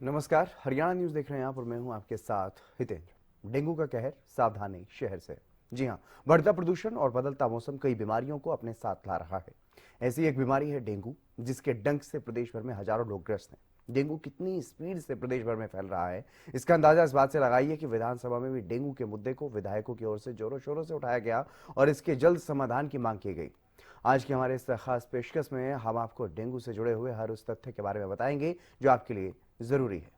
नमस्कार, हरियाणा न्यूज देख रहे हैं आप और मैं हूं आपके साथ हितेंद्र। डेंगू का कहर, सावधानी शहर से। जी हां, बढ़ता प्रदूषण और बदलता मौसम कई बीमारियों को अपने साथ ला रहा है। ऐसी एक बीमारी है डेंगू, जिसके डंक से प्रदेश भर में हजारों लोग ग्रस्त हैं। डेंगू कितनी स्पीड से प्रदेश भर में फैल रहा है, इसका अंदाजा इस बात से लगाइए कि विधानसभा में भी डेंगू के मुद्दे को विधायकों की ओर से जोरों शोरों से उठाया गया और इसके जल्द समाधान की मांग की गई। आज की हमारे इस खास पेशकश में हम आपको डेंगू से जुड़े हुए हर उस तथ्य के बारे में बताएंगे जो आपके लिए जरूरी है।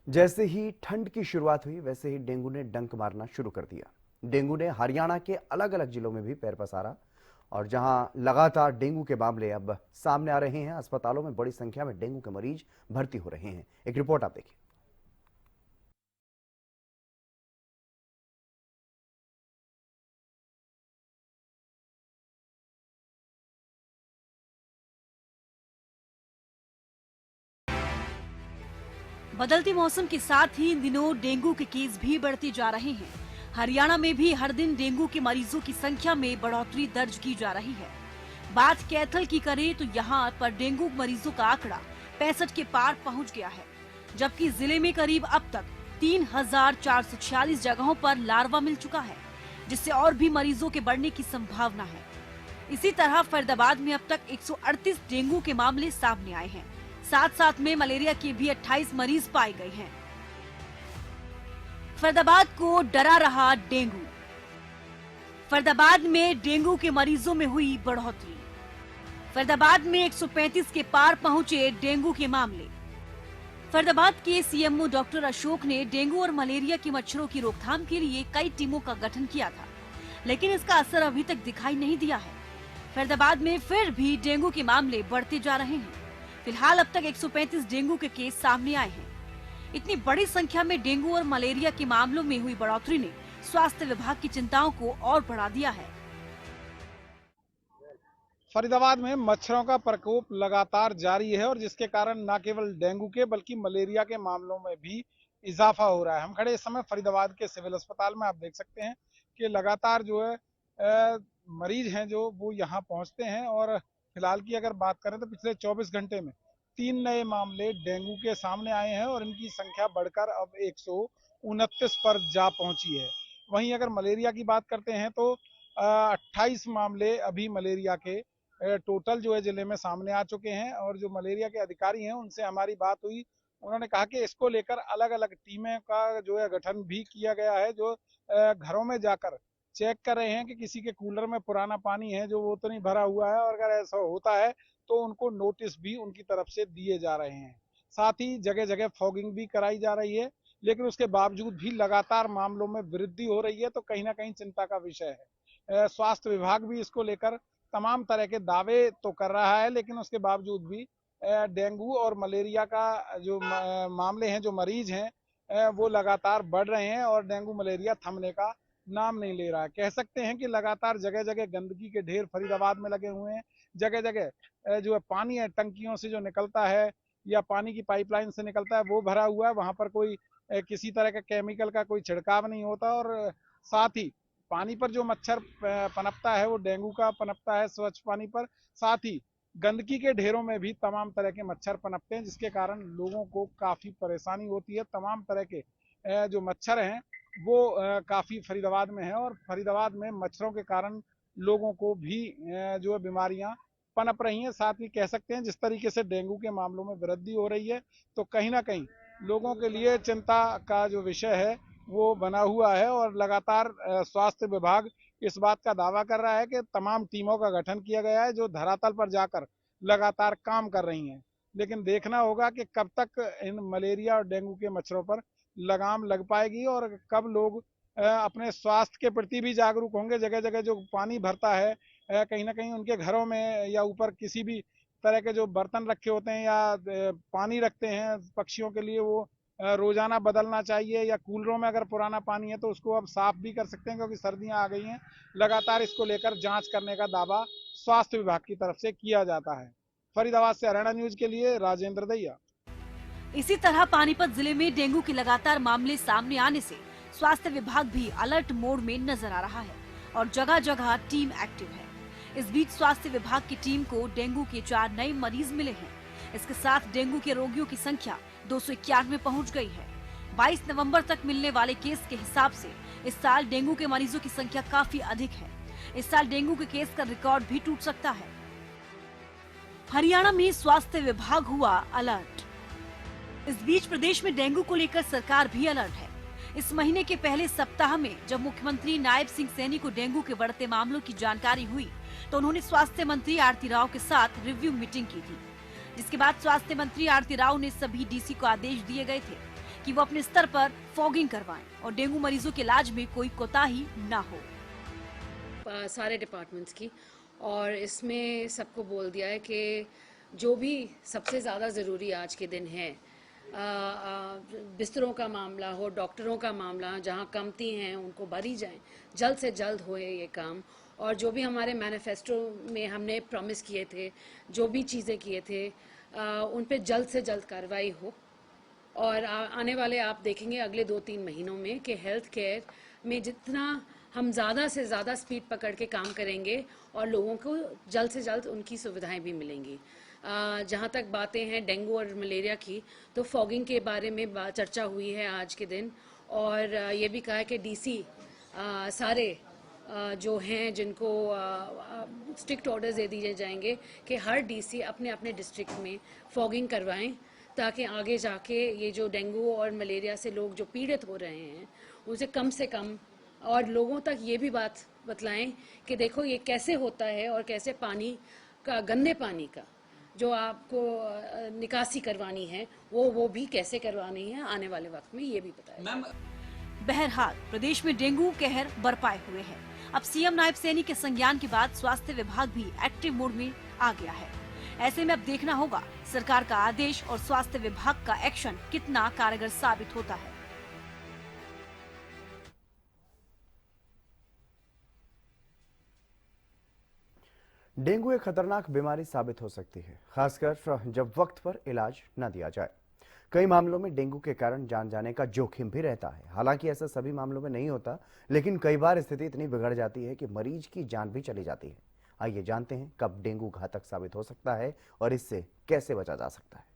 जैसे ही ठंड की शुरुआत हुई, वैसे ही डेंगू ने डंक मारना शुरू कर दिया। डेंगू ने हरियाणा के अलग अलग जिलों में भी पैर पसारा और जहां लगातार डेंगू के मामले अब सामने आ रहे हैं, अस्पतालों में बड़ी संख्या में डेंगू के मरीज भर्ती हो रहे हैं। एक रिपोर्ट आप देखिए। बदलते मौसम के साथ ही इन दिनों डेंगू के केस भी बढ़ते जा रहे हैं। हरियाणा में भी हर दिन डेंगू के मरीजों की संख्या में बढ़ोतरी दर्ज की जा रही है। बात कैथल की करें तो यहाँ पर डेंगू मरीजों का आंकड़ा 65 के पार पहुँच गया है, जबकि जिले में करीब अब तक 3,446 जगहों पर लार्वा मिल चुका है, जिससे और भी मरीजों के बढ़ने की संभावना है। इसी तरह फरीदाबाद में अब तक 138 डेंगू के मामले सामने आए हैं। साथ साथ में मलेरिया के भी 28 मरीज पाए गए हैं। फरीदाबाद को डरा रहा डेंगू। फरीदाबाद में डेंगू के मरीजों में हुई बढ़ोतरी। फरीदाबाद में 135 के पार पहुंचे डेंगू के मामले। फरीदाबाद के सीएमओ डॉक्टर अशोक ने डेंगू और मलेरिया के मच्छरों की रोकथाम के लिए कई टीमों का गठन किया था, लेकिन इसका असर अभी तक दिखाई नहीं दिया है। फरीदाबाद में फिर भी डेंगू के मामले बढ़ते जा रहे हैं। फिलहाल अब तक 135 डेंगू के केस सामने आए हैं। इतनी बड़ी संख्या में डेंगू और मलेरिया के मामलों में हुई बढ़ोतरी ने स्वास्थ्य विभाग की चिंताओं को और बढ़ा दिया है। फरीदाबाद में मच्छरों का प्रकोप लगातार जारी है और जिसके कारण न केवल डेंगू के बल्कि मलेरिया के मामलों में भी इजाफा हो रहा है। हम खड़े इस समय फरीदाबाद के सिविल अस्पताल में, आप देख सकते हैं कि लगातार जो है मरीज हैं जो वो यहाँ पहुंचते हैं और फिलहाल की अगर बात करें तो पिछले 24 घंटे में 3 नए मामले डेंगू के सामने आए हैं और इनकी संख्या बढ़कर अब 129 पर जा पहुंची है। वहीं अगर मलेरिया की बात करते हैं तो 28 मामले अभी मलेरिया के टोटल जो है जिले में सामने आ चुके हैं और जो मलेरिया के अधिकारी हैं उनसे हमारी बात हुई। उन्होंने कहा कि इसको लेकर अलग अलग टीमें का जो है गठन भी किया गया है, जो घरों में जाकर चेक कर रहे हैं कि किसी के कूलर में पुराना पानी है जो वो तो नहीं भरा हुआ है, और अगर ऐसा होता है तो उनको नोटिस भी उनकी तरफ से दिए जा रहे हैं। साथ ही जगह जगह फॉगिंग भी कराई जा रही है, लेकिन उसके बावजूद भी लगातार मामलों में वृद्धि हो रही है, तो कहीं ना कहीं चिंता का विषय है। स्वास्थ्य विभाग भी इसको लेकर तमाम तरह के दावे तो कर रहा है, लेकिन उसके बावजूद भी डेंगू और मलेरिया का जो मामले हैं, जो मरीज हैं, वो लगातार बढ़ रहे हैं और डेंगू मलेरिया थमने का नाम नहीं ले रहा है। कह सकते हैं कि लगातार जगह जगह गंदगी के ढेर फरीदाबाद में लगे हुए हैं। जगह जगह जो है पानी है टंकियों से जो निकलता है या पानी की पाइपलाइन से निकलता है वो भरा हुआ है, वहां पर कोई किसी तरह का केमिकल का कोई छिड़काव नहीं होता। और साथ ही पानी पर जो मच्छर पनपता है वो डेंगू का पनपता है स्वच्छ पानी पर। साथ ही गंदगी के ढेरों में भी तमाम तरह के मच्छर पनपते हैं, जिसके कारण लोगों को काफ़ी परेशानी होती है। तमाम तरह के जो मच्छर हैं वो काफ़ी फरीदाबाद में है और फरीदाबाद में मच्छरों के कारण लोगों को भी जो है बीमारियां पनप रही हैं। साथ ही कह सकते हैं जिस तरीके से डेंगू के मामलों में वृद्धि हो रही है, तो कहीं ना कहीं लोगों के लिए चिंता का जो विषय है वो बना हुआ है। और लगातार स्वास्थ्य विभाग इस बात का दावा कर रहा है कि तमाम टीमों का गठन किया गया है जो धरातल पर जाकर लगातार काम कर रही हैं। लेकिन देखना होगा कि कब तक इन मलेरिया और डेंगू के मच्छरों पर लगाम लग पाएगी और कब लोग अपने स्वास्थ्य के प्रति भी जागरूक होंगे। जगह जगह जो पानी भरता है, कहीं ना कहीं उनके घरों में या ऊपर किसी भी तरह के जो बर्तन रखे होते हैं या पानी रखते हैं पक्षियों के लिए, वो रोजाना बदलना चाहिए, या कूलरों में अगर पुराना पानी है तो उसको अब साफ भी कर सकते हैं, क्योंकि सर्दियां आ गई हैं। लगातार इसको लेकर जांच करने का दावा स्वास्थ्य विभाग की तरफ से किया जाता है। फरीदाबाद से हरियाणा न्यूज के लिए राजेंद्र दैया। इसी तरह पानीपत जिले में डेंगू के लगातार मामले सामने आने से स्वास्थ्य विभाग भी अलर्ट मोड में नजर आ रहा है और जगह जगह टीम एक्टिव है। इस बीच स्वास्थ्य विभाग की टीम को डेंगू के 4 नए मरीज मिले हैं। इसके साथ डेंगू के रोगियों की संख्या 291 पहुंच गई है। 22 नवंबर तक मिलने वाले केस के हिसाब से इस साल डेंगू के मरीजों की संख्या काफी अधिक है। इस साल डेंगू के केस का रिकॉर्ड भी टूट सकता है। हरियाणा में स्वास्थ्य विभाग हुआ अलर्ट। इस बीच प्रदेश में डेंगू को लेकर सरकार भी अलर्ट है। इस महीने के पहले सप्ताह में जब मुख्यमंत्री नायब सिंह सैनी को डेंगू के बढ़ते मामलों की जानकारी हुई तो उन्होंने स्वास्थ्य मंत्री आरती राव के साथ रिव्यू मीटिंग की थी, जिसके बाद स्वास्थ्य मंत्री आरती राव ने सभी डीसी को आदेश दिए गए थे कि वो अपने स्तर पर फॉगिंग करवाएं और डेंगू मरीजों के इलाज में कोई कोताही न हो। सारे डिपार्टमेंट्स की, और इसमें सबको बोल दिया है कि जो भी सबसे ज़्यादा ज़रूरी आज के दिन है, बिस्तरों का मामला हो, डॉक्टरों का मामला, जहाँ कमती हैं उनको भरी जाएं, जल्द से जल्द होए ये काम। और जो भी हमारे मैनिफेस्टो में हमने प्रॉमिस किए थे, जो भी चीज़ें किए थे, उन पे जल्द से जल्द कार्रवाई हो। और आने वाले आप देखेंगे अगले 2-3 महीनों में कि हेल्थ केयर में जितना हम ज़्यादा से ज़्यादा स्पीड पकड़ के काम करेंगे और लोगों को जल्द से जल्द उनकी सुविधाएं भी मिलेंगी। जहाँ तक बातें हैं डेंगू और मलेरिया की, तो फॉगिंग के बारे में चर्चा हुई है आज के दिन, और ये भी कहा है कि डीसी सारे जो हैं जिनको स्ट्रिक्ट ऑर्डर्स दे दिए जाएंगे कि हर डीसी अपने अपने डिस्ट्रिक्ट में फॉगिंग करवाएं, ताकि आगे जाके ये जो डेंगू और मलेरिया से लोग जो पीड़ित हो रहे हैं उसे कम से कम, और लोगों तक ये भी बात बतलाएं कि देखो ये कैसे होता है और कैसे पानी का, गंदे पानी का जो आपको निकासी करवानी है वो भी कैसे करवानी है आने वाले वक्त में, ये भी बताया। बहरहाल प्रदेश में डेंगू कहर बरपाए हुए है। अब सीएम नायब सैनी के संज्ञान के बाद स्वास्थ्य विभाग भी एक्टिव मोड में आ गया है। ऐसे में अब देखना होगा सरकार का आदेश और स्वास्थ्य विभाग का एक्शन कितना कारगर साबित होता है। डेंगू एक खतरनाक बीमारी साबित हो सकती है, खासकर जब वक्त पर इलाज न दिया जाए। कई मामलों में डेंगू के कारण जान जाने का जोखिम भी रहता है। हालांकि ऐसा सभी मामलों में नहीं होता, लेकिन कई बार स्थिति इतनी बिगड़ जाती है कि मरीज की जान भी चली जाती है। आइए जानते हैं कब डेंगू घातक साबित हो सकता है और इससे कैसे बचा जा सकता है।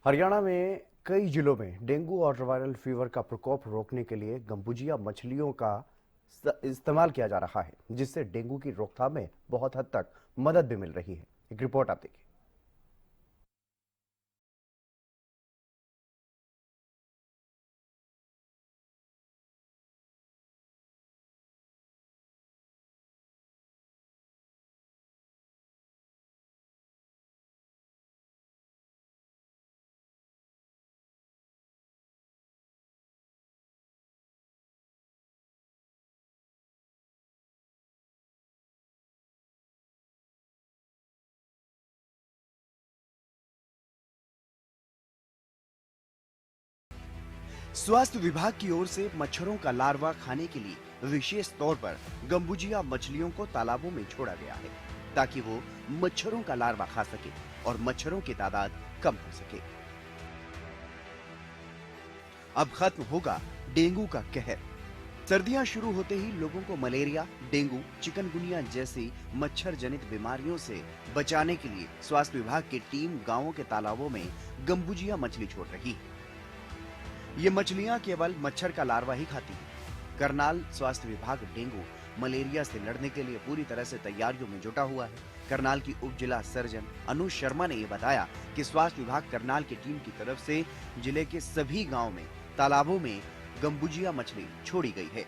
हरियाणा में कई जिलों में डेंगू और वायरल फीवर का प्रकोप रोकने के लिए गंबुजिया मछलियों का इस्तेमाल किया जा रहा है, जिससे डेंगू की रोकथाम में बहुत हद तक मदद भी मिल रही है। एक रिपोर्ट आप देखिए। स्वास्थ्य विभाग की ओर से मच्छरों का लार्वा खाने के लिए विशेष तौर पर गंबुजिया मछलियों को तालाबों में छोड़ा गया है, ताकि वो मच्छरों का लार्वा खा सके और मच्छरों की तादाद कम हो सके। अब खत्म होगा डेंगू का कहर। सर्दियां शुरू होते ही लोगों को मलेरिया, डेंगू, चिकनगुनिया जैसी मच्छर जनित बीमारियों से बचाने के लिए स्वास्थ्य विभाग की टीम गांवों के तालाबों में गंबुजिया मछली छोड़ रही है। ये मछलियां केवल मच्छर का लार्वा ही खाती हैं। करनाल स्वास्थ्य विभाग डेंगू मलेरिया से लड़ने के लिए पूरी तरह से तैयारियों में जुटा हुआ है। करनाल की उप जिला सर्जन अनुज शर्मा ने ये बताया कि स्वास्थ्य विभाग करनाल की टीम की तरफ से जिले के सभी गांव में तालाबों में गंबुजिया मछली छोड़ी गई है।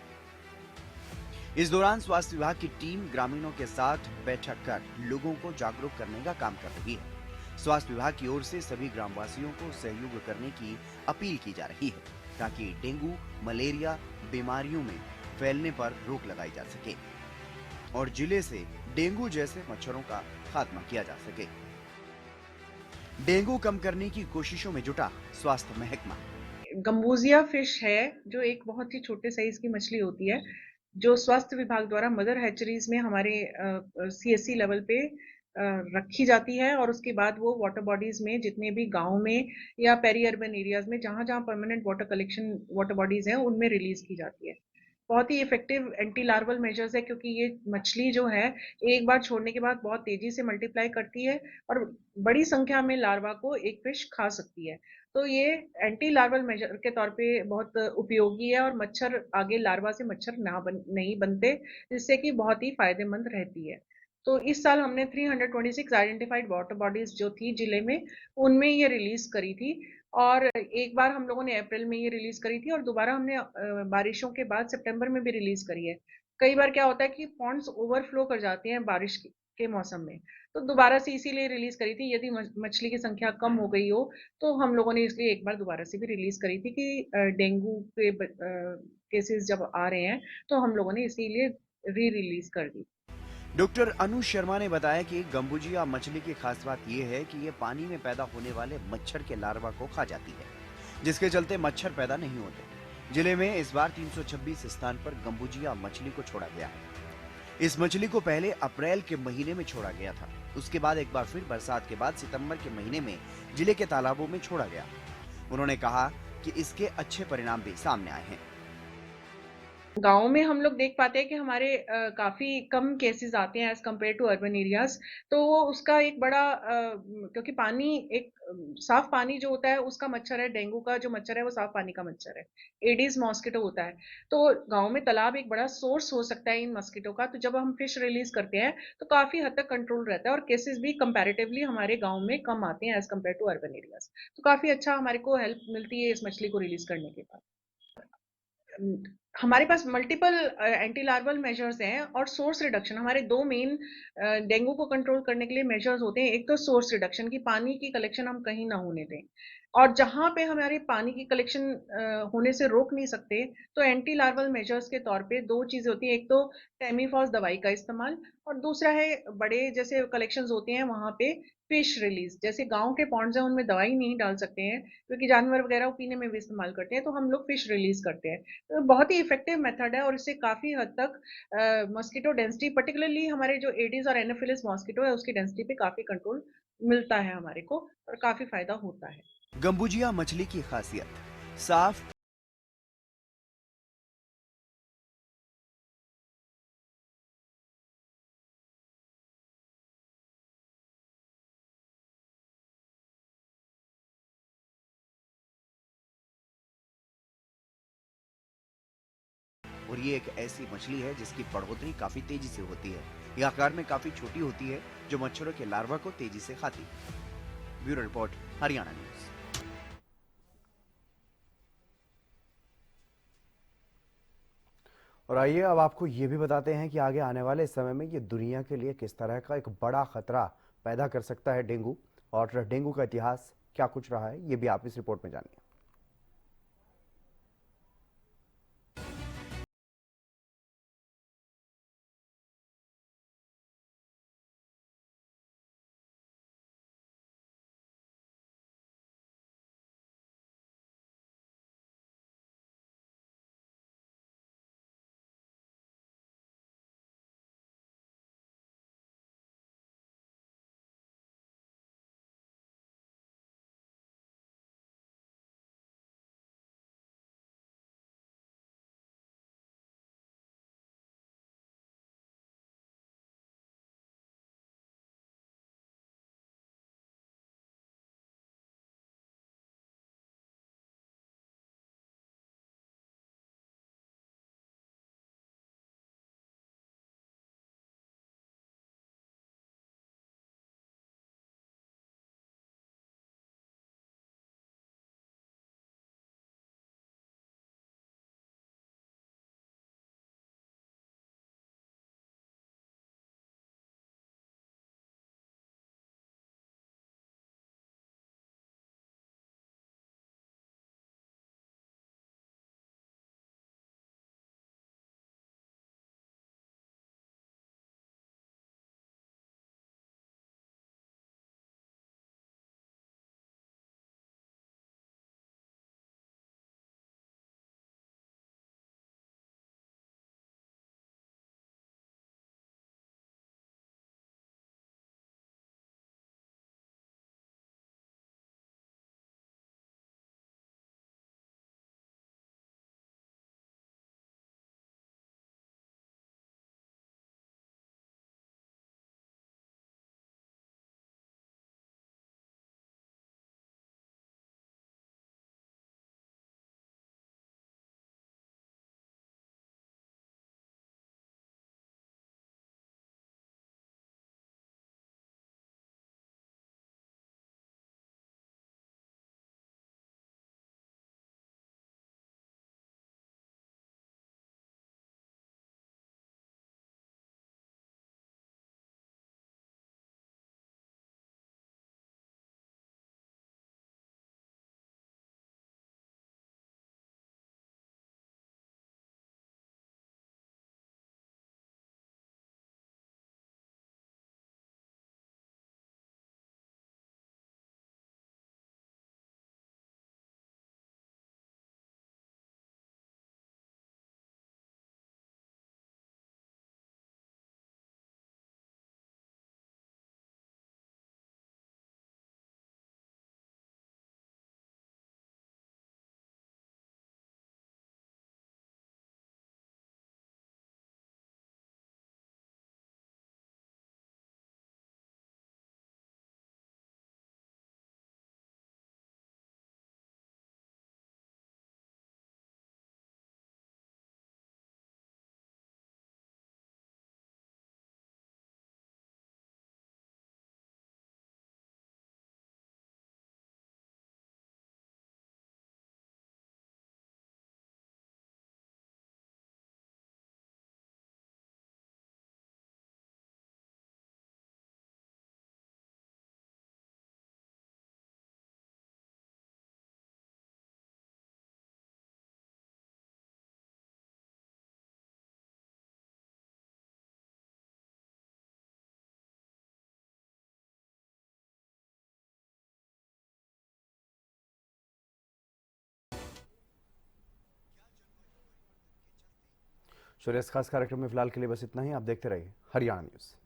इस दौरान स्वास्थ्य विभाग की टीम ग्रामीणों के साथ बैठक कर लोगों को जागरूक करने का काम कर रही है। स्वास्थ्य विभाग की ओर से सभी ग्रामवासियों को सहयोग करने की अपील की जा रही है, ताकि डेंगू, मलेरिया बीमारियों में फैलने पर रोक लगाई जा सके और जिले से डेंगू जैसे मच्छरों का खात्मा किया जा सके। डेंगू कम करने की कोशिशों में जुटा स्वास्थ्य महकमा। गंबूजिया फिश है, जो एक बहुत ही छोटे साइज की मछली होती है, जो स्वास्थ्य विभाग द्वारा मदर हैचरीज में हमारे सीएससी लेवल पे रखी जाती है और उसके बाद वो वाटर बॉडीज में जितने भी गांव में या पेरी अर्बन एरियाज में जहां जहां permanent water collection water bodies हैं उनमें रिलीज की जाती है। बहुत ही इफेक्टिव एंटी लार्वल मेजर्स है, क्योंकि ये मछली जो है एक बार छोड़ने के बाद बहुत तेजी से मल्टीप्लाई करती है और बड़ी संख्या में लार्वा को एक फिश खा सकती है। तो ये एंटी लार्वल मेजर के तौर पे बहुत उपयोगी है और मच्छर आगे लार्वा से मच्छर नहीं बनते, जिससे कि बहुत ही फायदेमंद रहती है। तो इस साल हमने 326 आइडेंटिफाइड वाटर बॉडीज जो थी जिले में, उनमें ये रिलीज करी थी और एक बार हम लोगों ने अप्रैल में ये रिलीज करी थी और दोबारा हमने बारिशों के बाद सितंबर में भी रिलीज करी है। कई बार क्या होता है कि पॉन्ड्स ओवरफ्लो कर जाते हैं बारिश के मौसम में, तो दोबारा से इसीलिए रिलीज करी थी। यदि मछली की संख्या कम हो गई हो तो हम लोगों ने इसलिए एक बार दोबारा से भी रिलीज करी थी कि डेंगू के केसेस जब आ रहे हैं तो हम लोगों ने इसीलिए री रिलीज कर दी। डॉक्टर अनुज शर्मा ने बताया कि गंबुजिया मछली की खास बात यह है कि ये पानी में पैदा होने वाले मच्छर के लार्वा को खा जाती है, जिसके चलते मच्छर पैदा नहीं होते। जिले में इस बार 326 स्थान पर गंबुजिया मछली को छोड़ा गया है। इस मछली को पहले अप्रैल के महीने में छोड़ा गया था, उसके बाद एक बार फिर बरसात के बाद सितंबर के महीने में जिले के तालाबों में छोड़ा गया। उन्होंने कहा कि इसके अच्छे परिणाम भी सामने आए हैं। गाँव में हम लोग देख पाते हैं कि हमारे काफ़ी कम केसेस आते हैं as compare to urban areas. तो वो उसका एक बड़ा क्योंकि पानी एक साफ़ पानी जो होता है उसका मच्छर है, डेंगू का जो मच्छर है वो साफ़ पानी का मच्छर है। एडिस मॉस्किटो होता है। तो गाँव में तालाब एक बड़ा सोर्स हो सकता है इन मॉस्किटो का, तो जब हम फिश रिलीज़ करते हैं तो काफ़ी हद तक कंट्रोल रहता है और केसेस भी कंपैरेटिवली हमारे गाँव में कम आते हैं as compare to urban areas. तो काफ़ी अच्छा हमारे को हेल्प मिलती है इस मछली को रिलीज़ करने के बाद। हमारे पास मल्टीपल एंटी लार्वल मेजर्स हैं और सोर्स रिडक्शन। हमारे दो मेन डेंगू को कंट्रोल करने के लिए मेजर्स होते हैं। एक तो सोर्स रिडक्शन, की पानी की कलेक्शन हम कहीं ना होने दें, और जहां पे हमारे पानी की कलेक्शन होने से रोक नहीं सकते तो एंटी लार्वल मेजर्स के तौर पे दो चीजें होती हैं। एक तो टेमीफॉस दवाई का इस्तेमाल और दूसरा है बड़े जैसे कलेक्शंस होते हैं वहां पे फिश रिलीज। जैसे गांव के पॉन्ड्स हैं उनमें दवाई नहीं डाल सकते हैं क्योंकि जानवर वगैरह पीने में भी इस्तेमाल करते हैं, तो हम लोग फिश रिलीज करते हैं। तो बहुत ही इफेक्टिव मेथड है और इससे काफी हद तक मस्कीटो डेंसिटी, पर्टिकुलरली हमारे जो एडीज और एनोफिलिस मॉस्किटो है उसकी डेंसिटी पे काफी कंट्रोल मिलता है हमारे को और काफी फायदा होता है। गंबुजिया मछली की खासियत साफ और ये एक ऐसी मछली है जिसकी बढ़ोतरी काफी तेजी से होती है। ये आकार में काफी छोटी होती है, जो मच्छरों के लार्वा को तेजी से खाती है। Bureau report, Haryana news. और आइए अब आपको ये भी बताते हैं कि आगे आने वाले समय में ये दुनिया के लिए किस तरह का एक बड़ा खतरा पैदा कर सकता है डेंगू, और डेंगू का इतिहास क्या कुछ रहा है, ये भी आप इस रिपोर्ट में जानिए। चलिए, इस खास कार्यक्रम में फिलहाल के लिए बस इतना ही। आप देखते रहिए हरियाणा न्यूज।